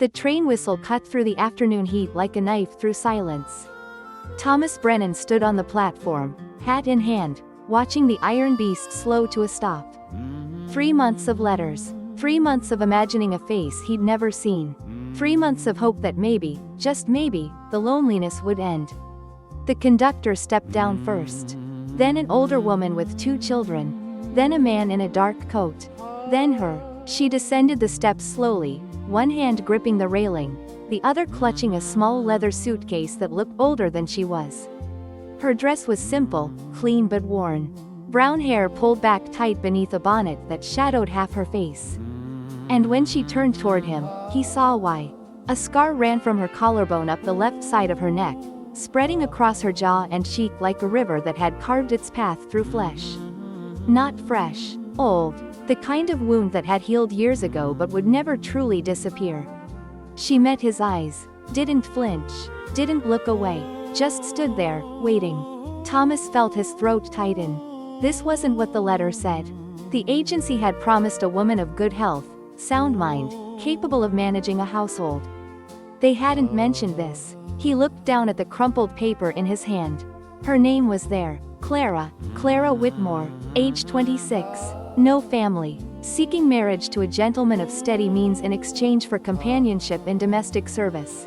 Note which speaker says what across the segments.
Speaker 1: The train whistle cut through the afternoon heat like a knife through silence. Thomas Brennan stood on the platform, hat in hand, watching the iron beast slow to a stop. 3 months of letters. 3 months of imagining a face he'd never seen. 3 months of hope that maybe, just maybe, the loneliness would end. The conductor stepped down first. Then an older woman with 2 children. Then a man in a dark coat. Then her. She descended the steps slowly, one hand gripping the railing, the other clutching a small leather suitcase that looked older than she was. Her dress was simple, clean but worn. Brown hair pulled back tight beneath a bonnet that shadowed half her face. And when she turned toward him, he saw why. A scar ran from her collarbone up the left side of her neck, spreading across her jaw and cheek like a river that had carved its path through flesh. Not fresh, old, the kind of wound that had healed years ago but would never truly disappear. She met his eyes, didn't flinch, didn't look away, just stood there, waiting. Thomas felt his throat tighten. This wasn't what the letter said. The agency had promised a woman of good health, sound mind, capable of managing a household. They hadn't mentioned this. He looked down at the crumpled paper in his hand. Her name was there, Clara, Clara Whitmore, age 26, no family, seeking marriage to a gentleman of steady means in exchange for companionship in domestic service.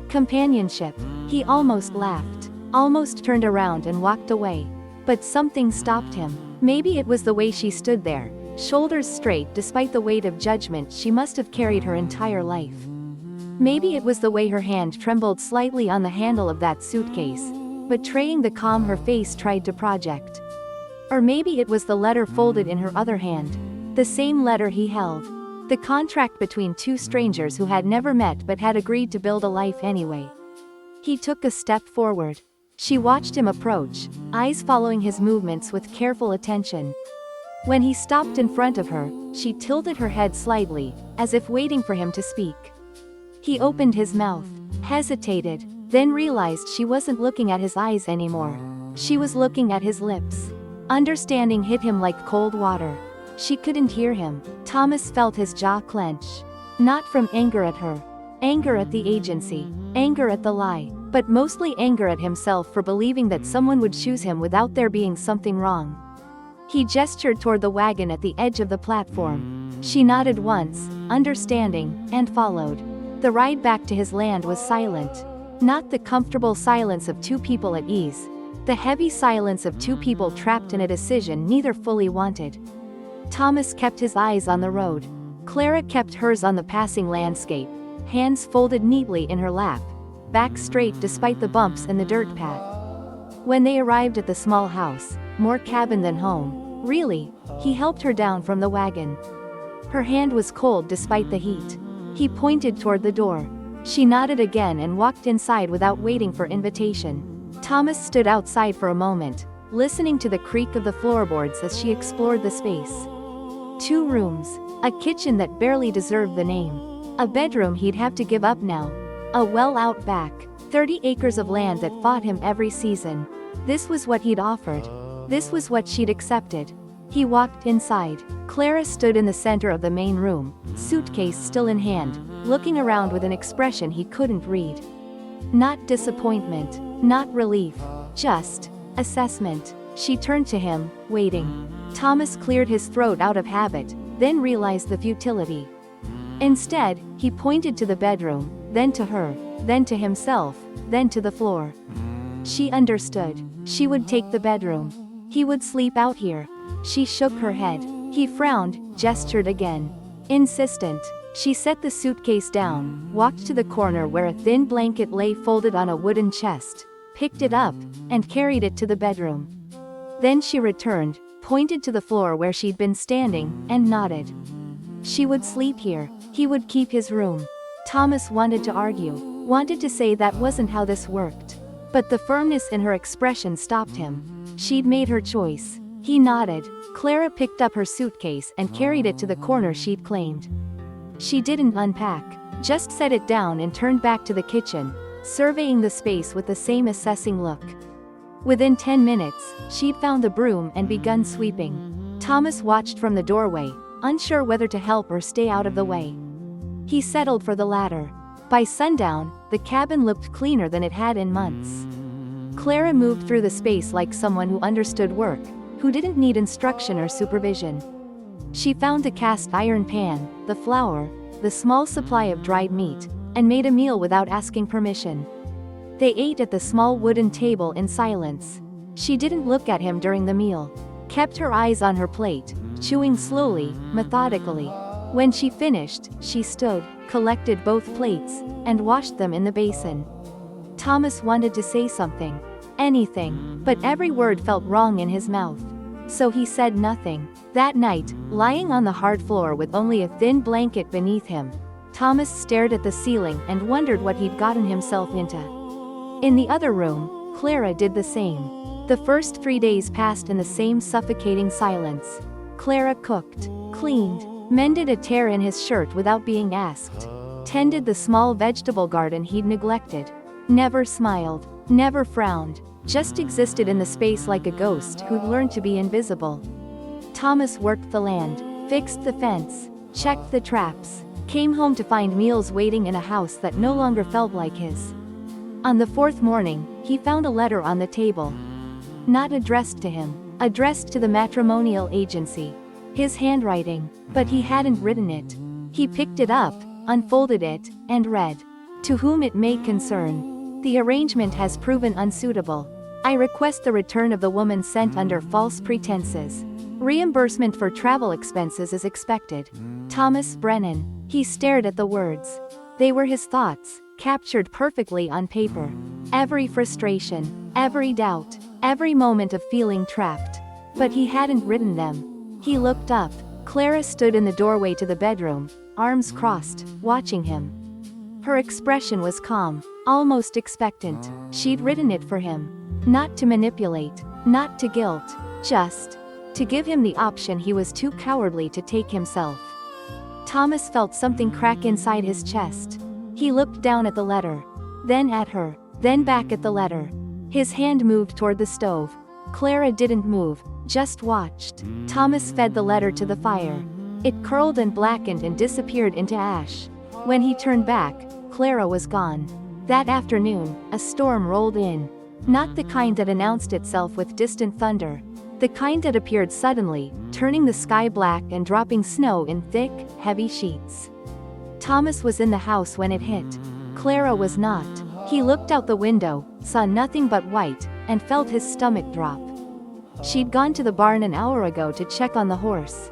Speaker 1: Companionship. He almost laughed, almost turned around and walked away. But something stopped him. Maybe it was the way she stood there, shoulders straight despite the weight of judgment she must have carried her entire life. Maybe it was the way her hand trembled slightly on the handle of that suitcase, betraying the calm her face tried to project. Or maybe it was the letter folded in her other hand, the same letter he held. The contract between 2 strangers who had never met but had agreed to build a life anyway. He took a step forward. She watched him approach, eyes following his movements with careful attention. When he stopped in front of her, she tilted her head slightly, as if waiting for him to speak. He opened his mouth, hesitated, then realized she wasn't looking at his eyes anymore. She was looking at his lips. Understanding hit him like cold water. She couldn't hear him. Thomas felt his jaw clench. Not from anger at her. Anger at the agency. Anger at the lie. But mostly anger at himself for believing that someone would choose him without there being something wrong. He gestured toward the wagon at the edge of the platform. She nodded once, understanding, and followed. The ride back to his land was silent. Not the comfortable silence of 2 people at ease. The heavy silence of 2 people trapped in a decision neither fully wanted. Thomas kept his eyes on the road. Clara kept hers on the passing landscape, hands folded neatly in her lap, back straight despite the bumps in the dirt path. When they arrived at the small house, more cabin than home, really, he helped her down from the wagon. Her hand was cold despite the heat. He pointed toward the door. She nodded again and walked inside without waiting for invitation. Thomas stood outside for a moment, listening to the creak of the floorboards as she explored the space. 2 rooms, a kitchen that barely deserved the name, a bedroom he'd have to give up now, a well out back, 30 acres of land that fought him every season. This was what he'd offered. This was what she'd accepted. He walked inside. Clara stood in the center of the main room, suitcase still in hand, looking around with an expression he couldn't read. Not disappointment, not relief, just assessment. She turned to him, waiting. Thomas cleared his throat out of habit, then realized the futility. Instead, he pointed to the bedroom, then to her, then to himself, then to the floor. She understood. She would take the bedroom. He would sleep out here. She shook her head. He frowned, gestured again. Insistent. She set the suitcase down, walked to the corner where a thin blanket lay folded on a wooden chest, picked it up, and carried it to the bedroom. Then she returned, pointed to the floor where she'd been standing, and nodded. She would sleep here. He would keep his room. Thomas wanted to argue, wanted to say that wasn't how this worked. But the firmness in her expression stopped him. She'd made her choice. He nodded. Clara picked up her suitcase and carried it to the corner she'd claimed. She didn't unpack, just set it down and turned back to the kitchen, surveying the space with the same assessing look. Within 10 minutes, she'd found the broom and begun sweeping. Thomas watched from the doorway, unsure whether to help or stay out of the way. He settled for the latter. By sundown, the cabin looked cleaner than it had in months. Clara moved through the space like someone who understood work, who didn't need instruction or supervision. She found the cast iron pan, the flour, the small supply of dried meat, and made a meal without asking permission. They ate at the small wooden table in silence. She didn't look at him during the meal, kept her eyes on her plate, chewing slowly, methodically. When she finished, she stood, collected both plates, and washed them in the basin. Thomas wanted to say something. Anything, but every word felt wrong in his mouth. So he said nothing. That night, lying on the hard floor with only a thin blanket beneath him, Thomas stared at the ceiling and wondered what he'd gotten himself into. In the other room, Clara did the same. The first 3 days passed in the same suffocating silence. Clara cooked, cleaned, mended a tear in his shirt without being asked, tended the small vegetable garden he'd neglected. Never smiled, never frowned, just existed in the space like a ghost who'd learned to be invisible. Thomas worked the land, fixed the fence, checked the traps, came home to find meals waiting in a house that no longer felt like his. On the 4th morning, he found a letter on the table. Not addressed to him, addressed to the matrimonial agency. His handwriting, but he hadn't written it. He picked it up, unfolded it, and read. To whom it may concern. The arrangement has proven unsuitable. I request the return of the woman sent under false pretenses. Reimbursement for travel expenses is expected. Thomas Brennan. He stared at the words. They were his thoughts, captured perfectly on paper. Every frustration, every doubt, every moment of feeling trapped. But he hadn't written them. He looked up. Clara stood in the doorway to the bedroom, arms crossed, watching him. Her expression was calm, almost expectant. She'd written it for him. Not to manipulate, not to guilt, just to give him the option he was too cowardly to take himself. Thomas felt something crack inside his chest. He looked down at the letter, then at her, then back at the letter. His hand moved toward the stove. Clara didn't move, just watched. Thomas fed the letter to the fire. It curled and blackened and disappeared into ash. When he turned back, Clara was gone. That afternoon, a storm rolled in. Not the kind that announced itself with distant thunder. The kind that appeared suddenly, turning the sky black and dropping snow in thick, heavy sheets. Thomas was in the house when it hit. Clara was not. He looked out the window, saw nothing but white, and felt his stomach drop. She'd gone to the barn an hour ago to check on the horse.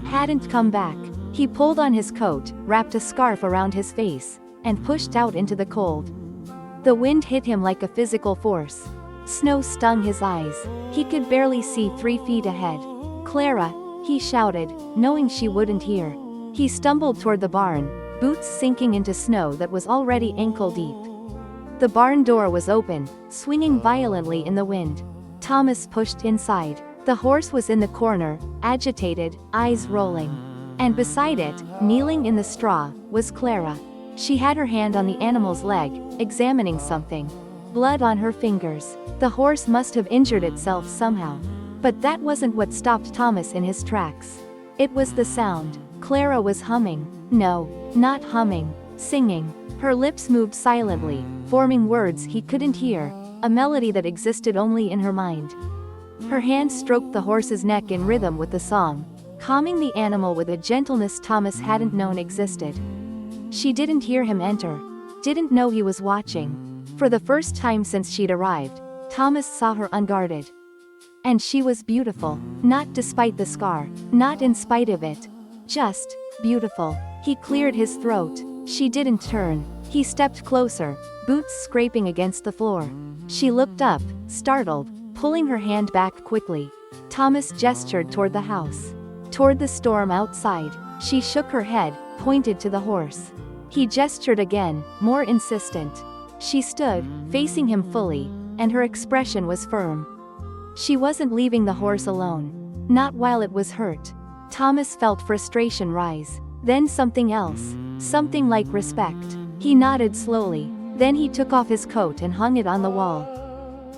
Speaker 1: Hadn't come back. He pulled on his coat, wrapped a scarf around his face, and pushed out into the cold. The wind hit him like a physical force. Snow stung his eyes. He could barely see 3 feet ahead. Clara, he shouted, knowing she wouldn't hear. He stumbled toward the barn, boots sinking into snow that was already ankle deep. The barn door was open, swinging violently in the wind. Thomas pushed inside. The horse was in the corner, agitated, eyes rolling. And beside it, kneeling in the straw, was Clara. She had her hand on the animal's leg, examining something. Blood on her fingers. The horse must have injured itself somehow. But that wasn't what stopped Thomas in his tracks. It was the sound. Clara was humming. No, not humming. Singing. Her lips moved silently, forming words he couldn't hear, a melody that existed only in her mind. Her hand stroked the horse's neck in rhythm with the song, calming the animal with a gentleness Thomas hadn't known existed. She didn't hear him enter. Didn't know he was watching. For the first time since she'd arrived, Thomas saw her unguarded. And she was beautiful, not despite the scar, not in spite of it. Just beautiful. He cleared his throat. She didn't turn. He stepped closer, boots scraping against the floor. She looked up, startled, pulling her hand back quickly. Thomas gestured toward the house. Toward the storm outside. She shook her head, pointed to the horse. He gestured again, more insistent. She stood, facing him fully, and her expression was firm. She wasn't leaving the horse alone. Not while it was hurt. Thomas felt frustration rise. Then something else. Something like respect. He nodded slowly. Then he took off his coat and hung it on the wall.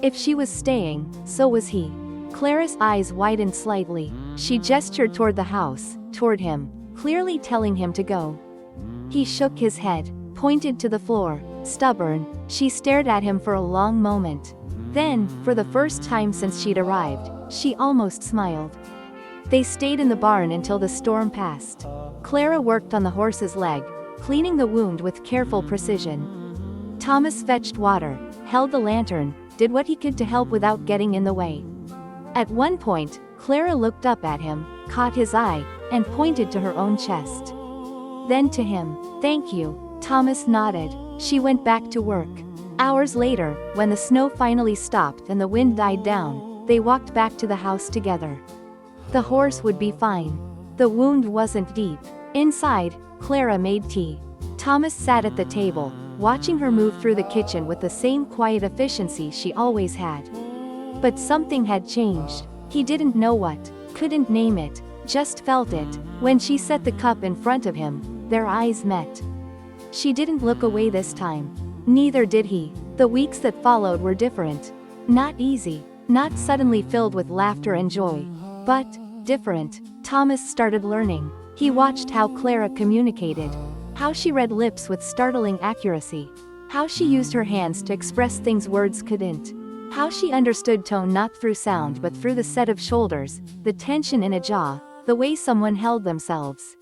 Speaker 1: If she was staying, so was he. Clara's eyes widened slightly. She gestured toward the house, toward him, clearly telling him to go. He shook his head, pointed to the floor. Stubborn, she stared at him for a long moment. Then, for the first time since she'd arrived, she almost smiled. They stayed in the barn until the storm passed. Clara worked on the horse's leg, cleaning the wound with careful precision. Thomas fetched water, held the lantern, did what he could to help without getting in the way. At one point, Clara looked up at him, caught his eye, and pointed to her own chest. Then to him. "Thank you." Thomas nodded. She went back to work. Hours later, when the snow finally stopped and the wind died down, they walked back to the house together. The horse would be fine. The wound wasn't deep. Inside, Clara made tea. Thomas sat at the table, watching her move through the kitchen with the same quiet efficiency she always had. But something had changed. He didn't know what, couldn't name it, just felt it. When she set the cup in front of him, their eyes met. She didn't look away this time. Neither did he. The weeks that followed were different. Not easy, not suddenly filled with laughter and joy, but different. Thomas started learning. He watched how Clara communicated, how she read lips with startling accuracy, how she used her hands to express things words couldn't, how she understood tone not through sound but through the set of shoulders, the tension in a jaw, the way someone held themselves.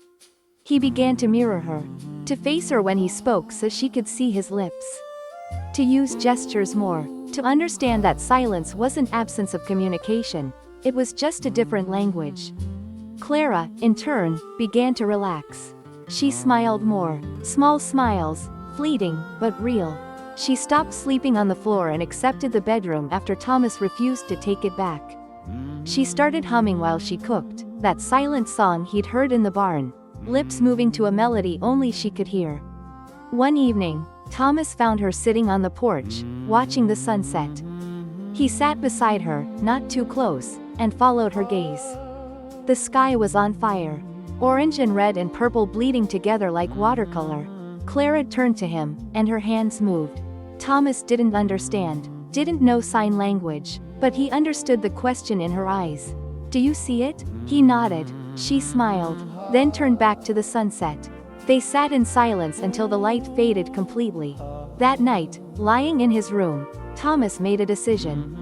Speaker 1: He began to mirror her, to face her when he spoke so she could see his lips, to use gestures more, to understand that silence wasn't absence of communication, it was just a different language. Clara, in turn, began to relax. She smiled more, small smiles, fleeting, but real. She stopped sleeping on the floor and accepted the bedroom after Thomas refused to take it back. She started humming while she cooked, that silent song he'd heard in the barn, lips moving to a melody only she could hear. One evening, Thomas found her sitting on the porch, watching the sunset. He sat beside her, not too close, and followed her gaze. The sky was on fire, orange and red and purple bleeding together like watercolor. Clara turned to him, and her hands moved. Thomas didn't understand, didn't know sign language, but he understood the question in her eyes. "Do you see it?" He nodded. She smiled, then turned back to the sunset. They sat in silence until the light faded completely. That night, lying in his room, Thomas made a decision.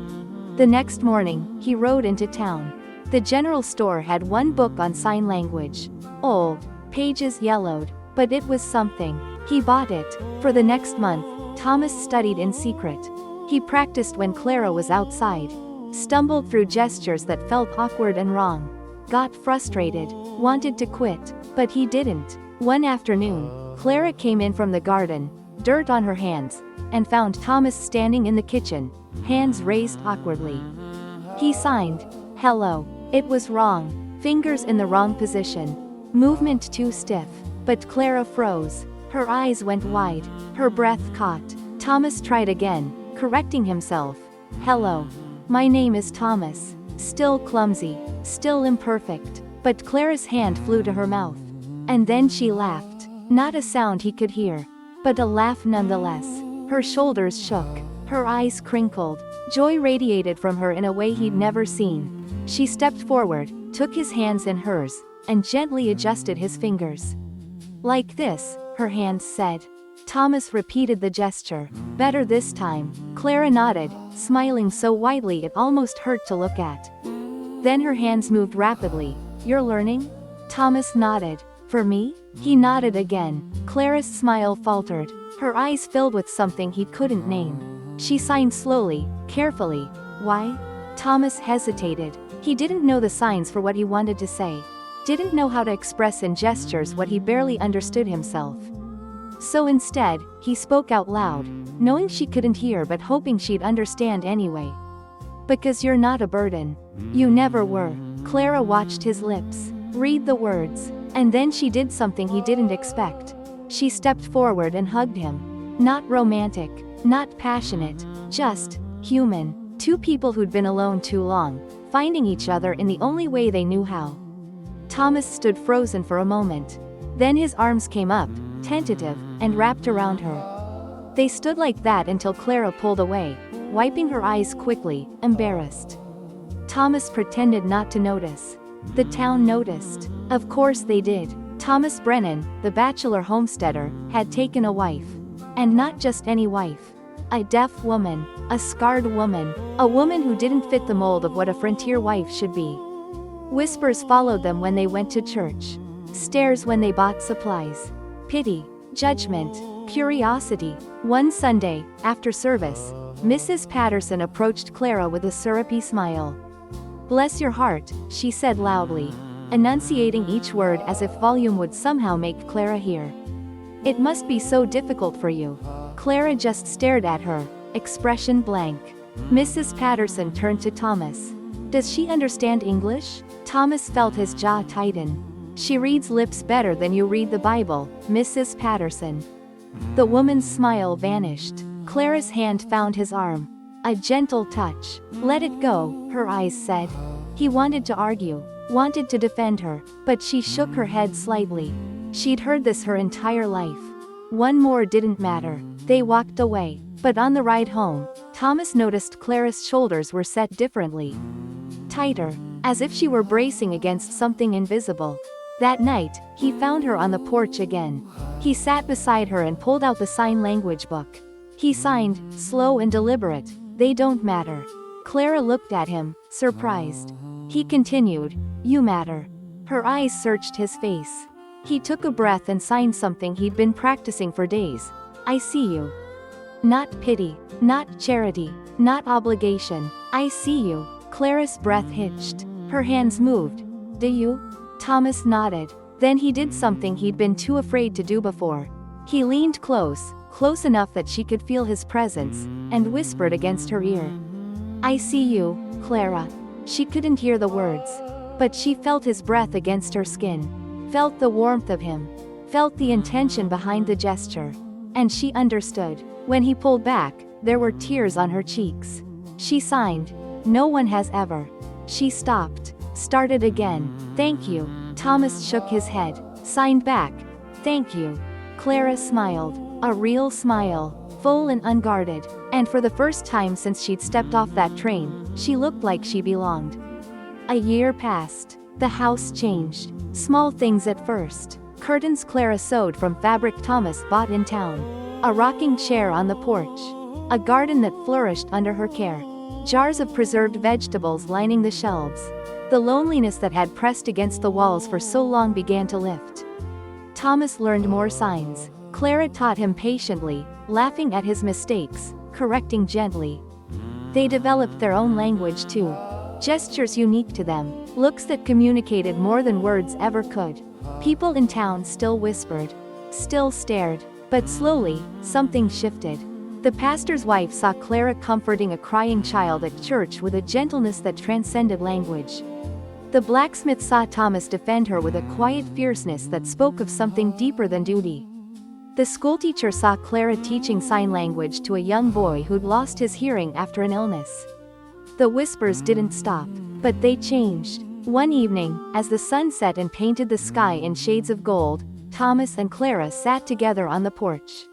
Speaker 1: The next morning, he rode into town. The general store had one book on sign language. Old, pages yellowed, but it was something. He bought it. For the next month, Thomas studied in secret. He practiced when Clara was outside. Stumbled through gestures that felt awkward and wrong. Got frustrated, wanted to quit, but he didn't. One afternoon, Clara came in from the garden, dirt on her hands, and found Thomas standing in the kitchen, hands raised awkwardly. He signed, "Hello." It was wrong, fingers in the wrong position, movement too stiff, but Clara froze. Her eyes went wide, her breath caught. Thomas tried again, correcting himself. "Hello. My name is Thomas." Still clumsy, still imperfect, but Clara's hand flew to her mouth. And then she laughed. Not a sound he could hear, but a laugh nonetheless. Her shoulders shook, her eyes crinkled, joy radiated from her in a way he'd never seen. She stepped forward, took his hands in hers, and gently adjusted his fingers. "Like this," her hands said. Thomas repeated the gesture. "Better this time." Clara nodded, smiling so widely it almost hurt to look at. Then her hands moved rapidly. "You're learning?" Thomas nodded. "For me?" He nodded again. Clara's smile faltered. Her eyes filled with something he couldn't name. She signed slowly, carefully. "Why?" Thomas hesitated. He didn't know the signs for what he wanted to say. Didn't know how to express in gestures what he barely understood himself. So instead, he spoke out loud, knowing she couldn't hear but hoping she'd understand anyway. "Because you're not a burden. You never were." Clara watched his lips, read the words, and then she did something he didn't expect. She stepped forward and hugged him. Not romantic, not passionate, just human. Two people who'd been alone too long, finding each other in the only way they knew how. Thomas stood frozen for a moment. Then his arms came up, tentative, and wrapped around her. They stood like that until Clara pulled away, wiping her eyes quickly, embarrassed. Thomas pretended not to notice. The town noticed. Of course they did. Thomas Brennan, the bachelor homesteader, had taken a wife. And not just any wife. A deaf woman, a scarred woman, a woman who didn't fit the mold of what a frontier wife should be. Whispers followed them when they went to church. Stares when they bought supplies. Pity, judgment, curiosity. One Sunday, after service, Mrs. Patterson approached Clara with a syrupy smile. "Bless your heart," she said loudly, enunciating each word as if volume would somehow make Clara hear. "It must be so difficult for you." Clara just stared at her, expression blank. Mrs. Patterson turned to Thomas. "Does she understand English?" Thomas felt his jaw tighten. "She reads lips better than you read the Bible, Mrs. Patterson." The woman's smile vanished. Clara's hand found his arm. A gentle touch. "Let it go," her eyes said. He wanted to argue, wanted to defend her, but she shook her head slightly. She'd heard this her entire life. One more didn't matter. They walked away, but on the ride home, Thomas noticed Clara's shoulders were set differently. Tighter, as if she were bracing against something invisible. That night, he found her on the porch again. He sat beside her and pulled out the sign language book. He signed, slow and deliberate, "They don't matter." Clara looked at him, surprised. He continued, "You matter." Her eyes searched his face. He took a breath and signed something he'd been practicing for days. "I see you." Not pity, not charity, not obligation. "I see you." Clara's breath hitched. Her hands moved. "Do you?" Thomas nodded. Then he did something he'd been too afraid to do before. He leaned close enough that she could feel his presence, and whispered against her ear. "I see you, Clara." She couldn't hear the words, but she felt his breath against her skin, felt the warmth of him, felt the intention behind the gesture. And she understood. When he pulled back, there were tears on her cheeks. She signed, "No one has ever." She stopped, started again. "Thank you." Thomas shook his head, signed back, "Thank you." Clara smiled, a real smile, full and unguarded, and for the first time since she'd stepped off that train, she looked like she belonged. A year passed. The house changed. Small things at first. Curtains Clara sewed from fabric Thomas bought in town. A rocking chair on the porch. A garden that flourished under her care. Jars of preserved vegetables lining the shelves. The loneliness that had pressed against the walls for so long began to lift. Thomas learned more signs. Clara taught him patiently, laughing at his mistakes, correcting gently. They developed their own language too. Gestures unique to them, looks that communicated more than words ever could. People in town still whispered, still stared, but slowly, something shifted. The pastor's wife saw Clara comforting a crying child at church with a gentleness that transcended language. The blacksmith saw Thomas defend her with a quiet fierceness that spoke of something deeper than duty. The schoolteacher saw Clara teaching sign language to a young boy who'd lost his hearing after an illness. The whispers didn't stop, but they changed. One evening, as the sun set and painted the sky in shades of gold, Thomas and Clara sat together on the porch.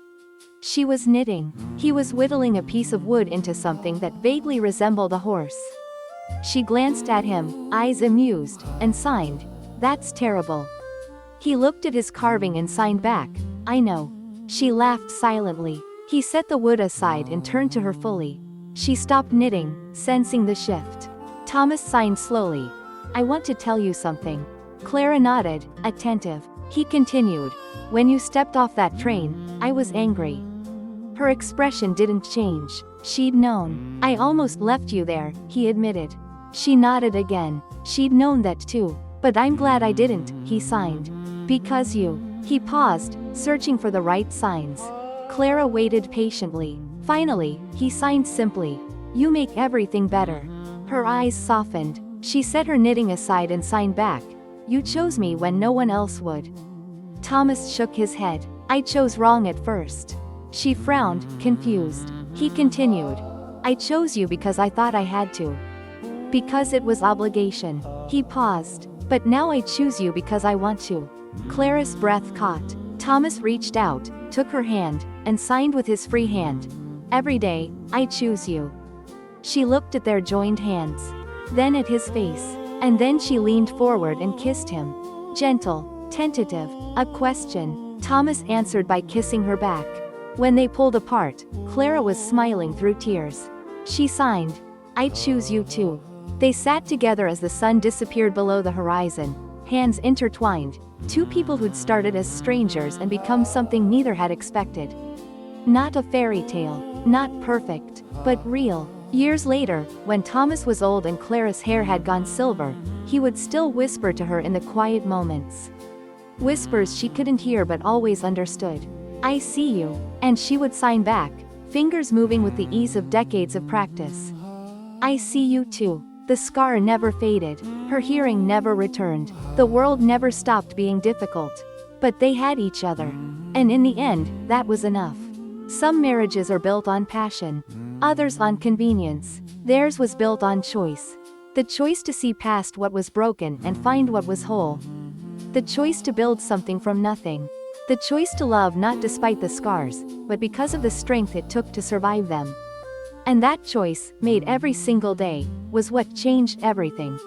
Speaker 1: She was knitting. He was whittling a piece of wood into something that vaguely resembled a horse. She glanced at him, eyes amused, and signed, "That's terrible." He looked at his carving and signed back, "I know." She laughed silently. He set the wood aside and turned to her fully. She stopped knitting, sensing the shift. Thomas signed slowly, "I want to tell you something." Clara nodded, attentive. He continued, "When you stepped off that train, I was angry." Her expression didn't change. She'd known. "I almost left you there," he admitted. She nodded again. She'd known that too. "But I'm glad I didn't," he signed. "Because you." He paused, searching for the right signs. Clara waited patiently. Finally, he signed simply, "You make everything better." Her eyes softened. She set her knitting aside and signed back, "You chose me when no one else would." Thomas shook his head. "I chose wrong at first." She frowned, confused. He continued, "I chose you because I thought I had to. Because it was obligation." He paused. "But now I choose you because I want to." Clara's breath caught. Thomas reached out, took her hand, and signed with his free hand, "Every day, I choose you." She looked at their joined hands. Then at his face. And then she leaned forward and kissed him. Gentle, Tentative, a question, Thomas answered by kissing her back. When they pulled apart, Clara was smiling through tears. She signed, "I choose you too." They sat together as the sun disappeared below the horizon, hands intertwined, two people who'd started as strangers and become something neither had expected. Not a fairy tale, not perfect, but real. Years later, when Thomas was old and Clara's hair had gone silver, he would still whisper to her in the quiet moments. Whispers she couldn't hear but always understood. "I see you," and she would sign back, fingers moving with the ease of decades of practice. "I see you too." The scar never faded, her hearing never returned, the world never stopped being difficult. But they had each other. And in the end, that was enough. Some marriages are built on passion, others on convenience. Theirs was built on choice. The choice to see past what was broken and find what was whole. The choice to build something from nothing. The choice to love not despite the scars, but because of the strength it took to survive them. And that choice, made every single day, was what changed everything.